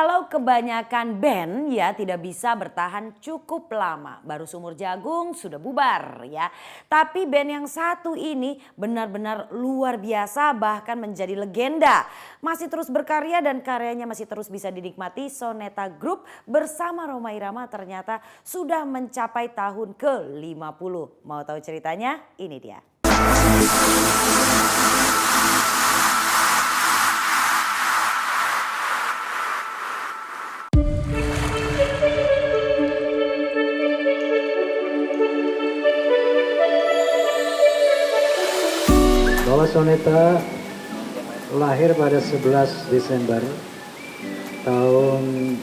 Kalau kebanyakan band ya tidak bisa bertahan cukup lama. Baru Sumur Jagung sudah bubar ya. Tapi band yang satu ini benar-benar luar biasa bahkan menjadi legenda. Masih terus berkarya dan karyanya masih terus bisa dinikmati. Soneta Group bersama Rhoma Irama ternyata sudah mencapai tahun ke-50. Mau tahu ceritanya? Ini dia. Bahwa Soneta lahir pada 11 Desember tahun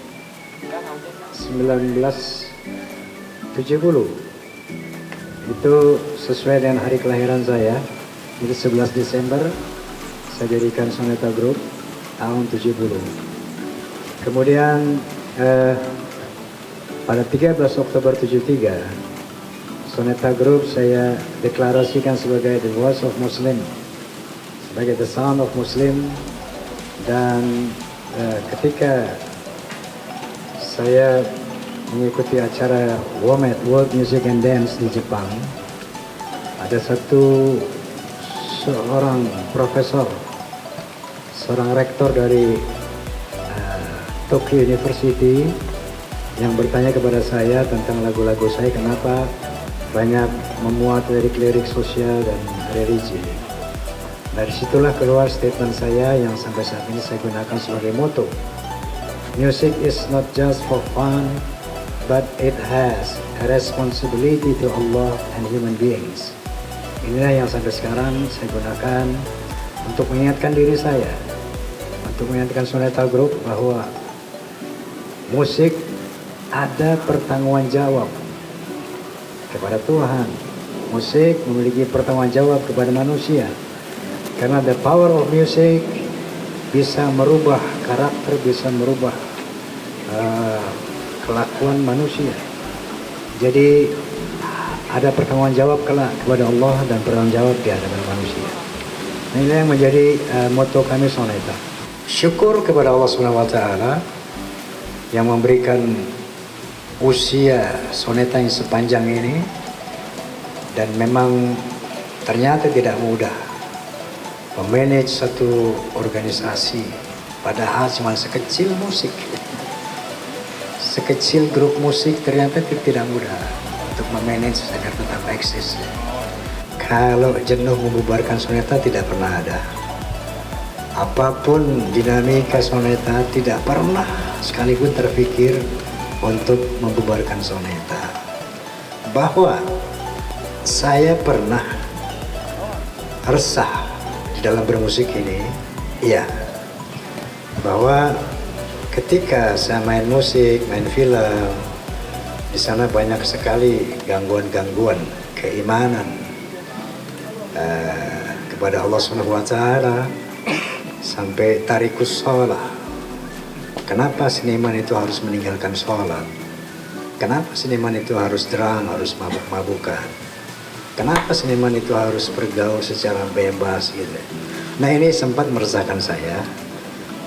1970. Itu sesuai dengan hari kelahiran saya. Jadi 11 Desember saya jadikan Soneta Group tahun 70. Kemudian pada 13 Oktober 73 Soneta Group saya deklarasikan sebagai The Voice of Muslim, sebagai The Sound of Muslim. Dan ketika saya mengikuti acara WOMED, World Music and Dance di Jepang, ada seorang profesor, seorang rektor dari Tokyo University yang bertanya kepada saya tentang lagu-lagu saya, kenapa banyak memuat lirik-lirik sosial dan religi. Dari situlah keluar statement saya yang sampai saat ini saya gunakan sebagai motto. Music is not just for fun, but it has a responsibility to Allah and human beings. Inilah yang sampai sekarang saya gunakan untuk mengingatkan diri saya, untuk mengingatkan Soneta Group bahwa musik ada pertanggungjawaban jawab kepada Tuhan. Musik memiliki pertanggung jawab kepada manusia. Karena the power of music bisa merubah karakter, bisa merubah kelakuan manusia. Jadi ada pertanggung jawab kelak kepada Allah dan pertanggung jawab di hadapan manusia. Nah, ini yang menjadi motto kami Soneta. Syukur kepada Allah SWT yang memberikan usia Soneta yang sepanjang ini, dan memang ternyata tidak mudah memanage satu organisasi, padahal cuma sekecil musik, sekecil grup musik, ternyata tidak mudah untuk memanage agar tetap eksis. Kalau jenuh membubarkan Soneta tidak pernah ada. Apapun dinamika Soneta tidak pernah sekalipun terpikir untuk membubarkan Soneta. Bahwa saya pernah resah di dalam bermusik ini, iya, bahwa ketika saya main musik, main film, di sana banyak sekali gangguan-gangguan keimanan kepada Allah SWT, sampai tarikus sholah. Kenapa seniman itu harus meninggalkan sholat? Kenapa seniman itu harus drum, harus mabuk-mabukan? Kenapa seniman itu harus bergaul secara bebas gitu? Nah, ini sempat meresahkan saya.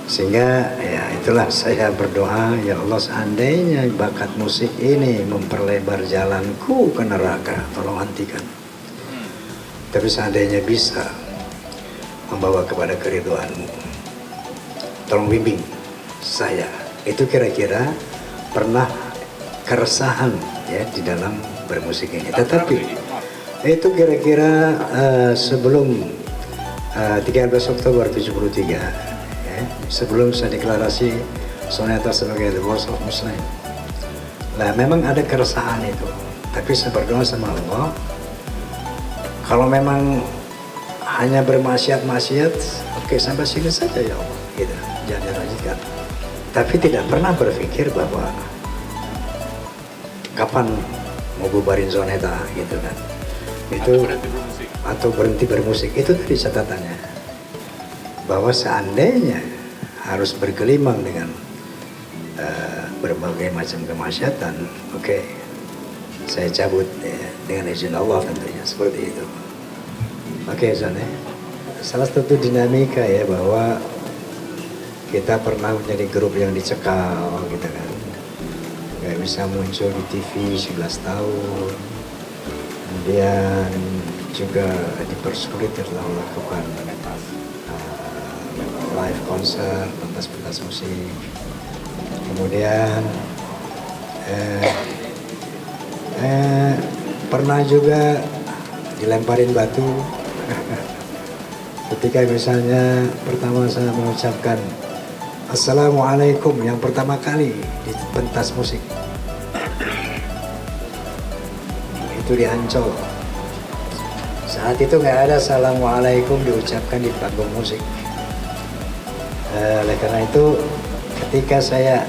Sehingga ya itulah saya berdoa, ya Allah, seandainya bakat musik ini memperlebar jalanku ke neraka, tolong hentikan. Tapi seandainya bisa membawa kepada keridhaan-Mu, tolong bimbing saya. Itu kira-kira pernah keresahan ya di dalam bermusik ini. Tetapi itu kira-kira sebelum 13 Oktober 73 ya, sebelum saya deklarasi Soneta sebagai The Voice of Muslim. Nah, memang ada keresahan itu, tapi saya berdoa sama Allah, kalau memang hanya bermaksiat-maksiat, oke, sampai sini saja ya Allah, gitu, jangan dilanjutkan. Tapi tidak pernah berpikir bahwa kapan mau bubarin Soneta gitu kan. Itu atau berhenti bermusik. Itu tadi catatannya. Bahwa seandainya harus bergelimang dengan berbagai macam kemaksiatan, oke, saya cabut ya, dengan izin Allah tentunya, seperti itu. Oke, Soneta. Salah satu dinamika ya bahwa kita pernah menjadi grup yang dicekal gitu kan. Gak bisa muncul di TV 11 tahun. Kemudian juga dipersulit dalam melakukan live konser, pentas-pentas musik. Kemudian pernah juga dilemparin batu ketika misalnya pertama saya mengucapkan Assalamualaikum yang pertama kali di pentas musik. Itu di Ancol. Saat itu nggak ada Assalamualaikum diucapkan di panggung musik. Oleh karena itu ketika saya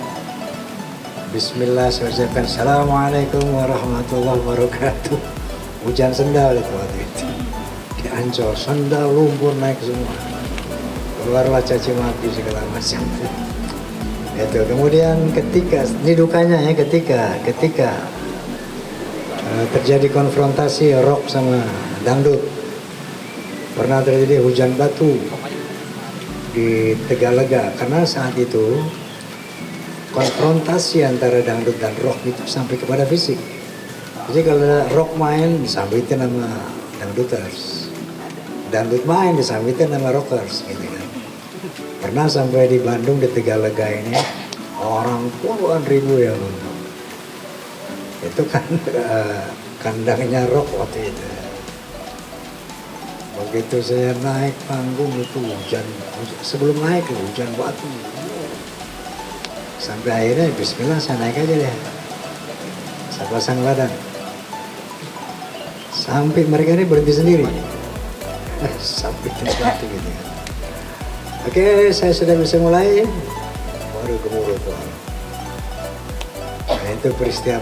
Bismillah saya ucapkan Assalamualaikum warahmatullahi wabarakatuh. Hujan sendal itu waktu itu. Di Ancol, sendal lumpur naik semua. Keluarlah caci maki segala macam. Itu kemudian ketika ini dukanya ya ketika terjadi konfrontasi rock sama dangdut. Pernah terjadi hujan batu di Tegalega karena saat itu konfrontasi antara dangdut dan rock itu sampai kepada fisik. Jadi kalau rock main disambitin sama dangduters, dangdut main disambitin sama rockers gitu kan. Pernah sampai di Bandung di Tegalega ini orang puluhan ribu yang nonton. Itu kan kandangnya rock waktu itu. Begitu saya naik panggung itu hujan sebelum naik hujan batu. Sampai akhirnya Bismillah saya naik aja deh. Saya pasang badan. Sampai mereka ini berhenti sendiri. Sampai tempat gitu kan. Oke, saya sudah bisa mulai. Baru gemuruh tuh. Nah, itu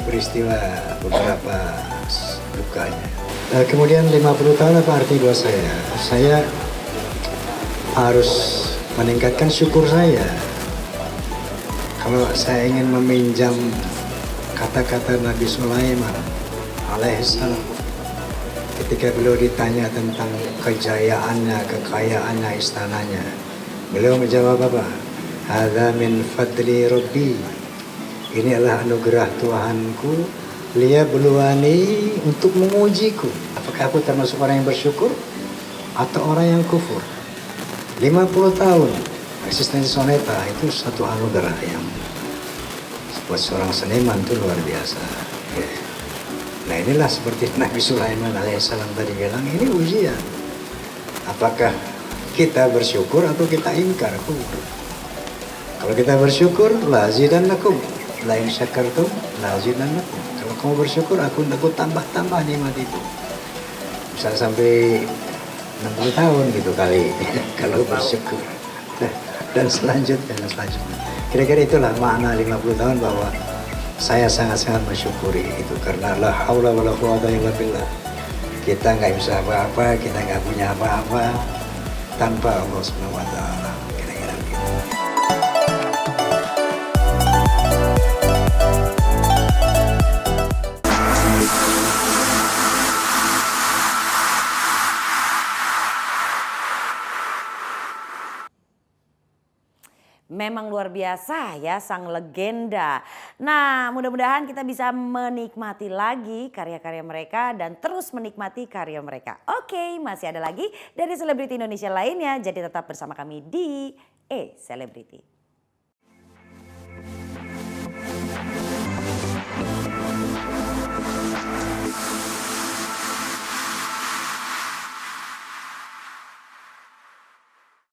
peristiwa beberapa dukanya. Kemudian 50 tahun apa arti buat saya? Saya harus meningkatkan syukur saya. Kalau saya ingin meminjam kata-kata Nabi Sulaiman alaihissalam ketika beliau ditanya tentang kejayaannya, kekayaannya, istananya, beliau menjawab apa? Hadza min fadli Rabbi. Ini adalah anugerah Tuhanku liyabluwani untuk mengujiku. Apakah aku termasuk orang yang bersyukur atau orang yang kufur? 50 tahun eksistensi Soneta itu satu anugerah yang buat seorang seniman itu luar biasa. Nah inilah seperti Nabi Sulaiman alaihissalam tadi bilang, ini ujian. Apakah kita bersyukur atau kita ingkar? Kalau kita bersyukur, la azidannakum, la in syakartum, la azidannakum. Kalau kamu bersyukur, aku tambah-tambah nikmat itu. Bisa sampai 60 tahun gitu kali kalau bersyukur. Dan selanjutnya. Kira-kira itulah makna 50 tahun bahwa saya sangat-sangat mensyukuri itu karena la haula wala quwata illa billah. Kita nggak bisa apa-apa, kita nggak punya apa-apa tanpa Allah Subhanahu wa taala. Kira-kira begitu. Memang luar biasa ya sang legenda. Nah mudah-mudahan kita bisa menikmati lagi karya-karya mereka dan terus menikmati karya mereka. Oke, masih ada lagi dari selebriti Indonesia lainnya. Jadi tetap bersama kami di Selebriti.